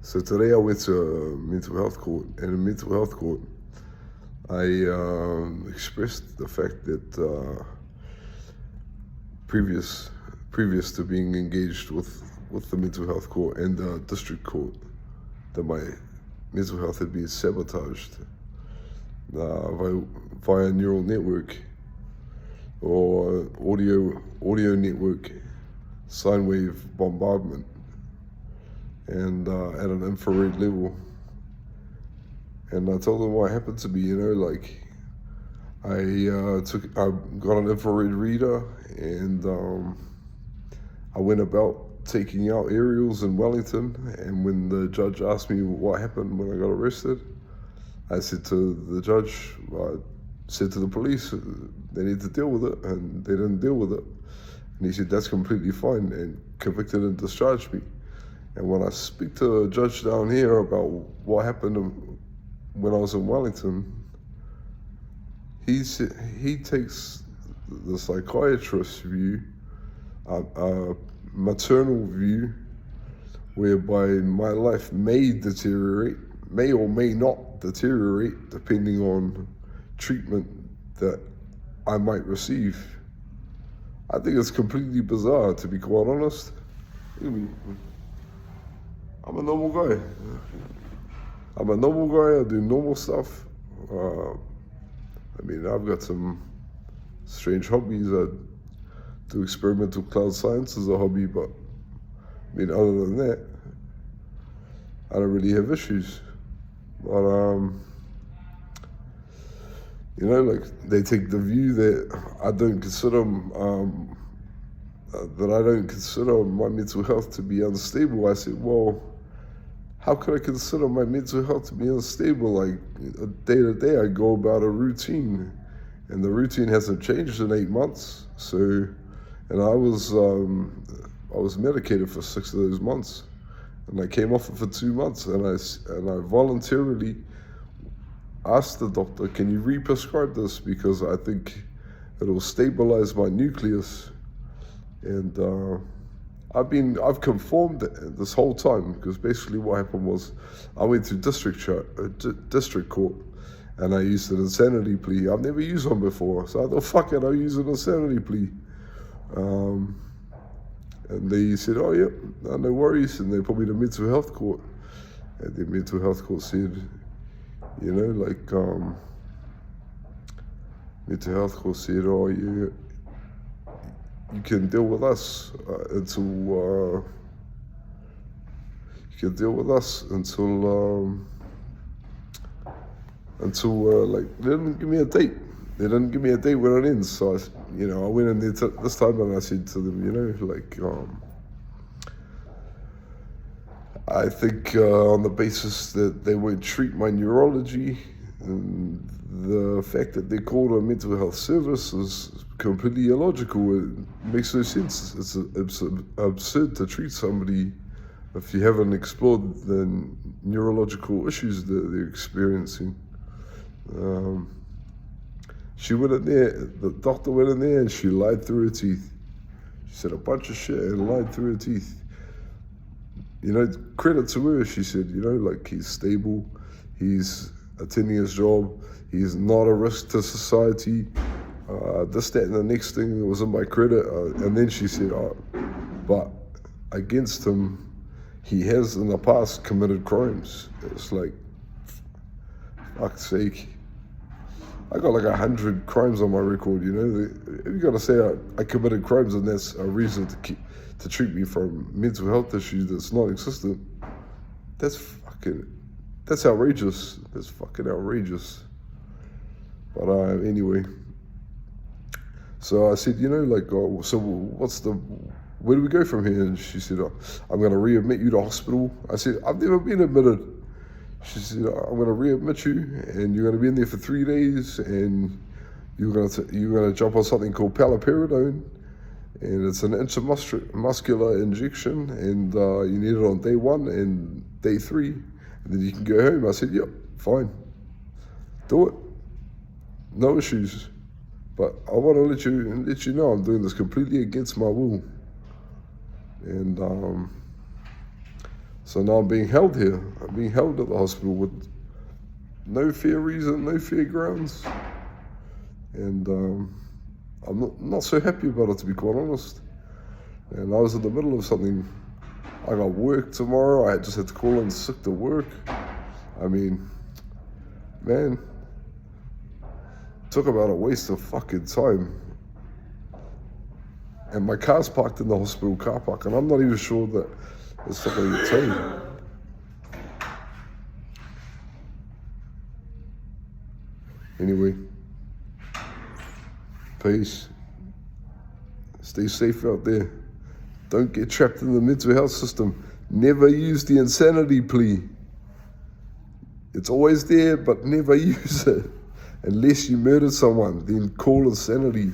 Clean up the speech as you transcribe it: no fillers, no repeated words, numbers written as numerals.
So today I went to a mental health court, and in mental health court, I expressed the fact that previous to being engaged with the mental health court and the district court, that my mental health had been sabotaged via neural network or audio network sine wave bombardment, and at an infrared level. And I told them what happened to me, like I got an infrared reader, and I went about taking out aerials in Wellington. And when the judge asked me what happened when I got arrested, I said to the judge, I said to the police, they need to deal with it, and they didn't deal with it. And he said, that's completely fine, and convicted and discharged me. And when I speak to a judge down here about what happened when I was in Wellington, he takes the psychiatrist's view, a maternal view, whereby my life may or may not deteriorate depending on treatment that I might receive. I think it's completely bizarre, to be quite honest. I'm a normal guy. I do normal stuff. I've got some strange hobbies. I do experimental cloud science as a hobby, but other than that, I don't really have issues. But they take the view that I don't consider my mental health to be unstable. I said, well, how could I consider my mental health to be unstable? Like, day to day, I go about a routine, and the routine hasn't changed in 8 months. So, and I was medicated for 6 of those months, and I came off it for 2 months, and I voluntarily asked the doctor, can you re-prescribe this, because I think it'll stabilize my nucleus. And I've conformed this whole time, because basically what happened was I went to district court, and I used an insanity plea. I've never used one before, so I thought, fuck it, I'll use an insanity plea. And they said, oh yeah, no worries, and they put me to mental health court. And the mental health court said, mental health court said, oh, you can deal with us until they didn't give me a date. They didn't give me a date when it ends. So I went in there this time, and I said to them, I think on the basis that they won't treat my neurology, and the fact that they called a mental health service is completely illogical. It makes no sense. It's absurd to treat somebody if you haven't explored the neurological issues that they're experiencing. She went in there, the doctor went in there, and she lied through her teeth. She said a bunch of shit and lied through her teeth. Credit to her, she said, he's stable, he's attending his job, he's not a risk to society, this, that, and the next thing that was in my credit. And then she said, but against him, he has in the past committed crimes. It's like, fuck's sake. I got like 100 crimes on my record, If you gotta say I committed crimes, and that's a reason to treat me for a mental health issue that's non-existent, that's outrageous. That's fucking outrageous. But anyway, so I said, so where do we go from here? And she said, I'm gonna readmit you to hospital. I said, I've never been admitted. She said, I'm gonna readmit you, and you're gonna be in there for 3 days, and you're gonna jump on something called paliperidone, and it's an intramuscular injection, and you need it on day 1 and day 3, and then you can go home. I said, yep, fine, do it, no issues. But I want to let you know I'm doing this completely against my will. And So now I'm being held here. I'm being held at the hospital with no fair reason, no fair grounds. And I'm not so happy about it, to be quite honest. And I was in the middle of something. I got work tomorrow. I just had to call in sick to work. I mean, man, talk about a waste of fucking time. And my car's parked in the hospital car park, and I'm not even sure that it's not going to get towed. Anyway, peace. Stay safe out there. Don't get trapped in the mental health system. Never use the insanity plea. It's always there, but never use it. Unless you murdered someone, then call insanity.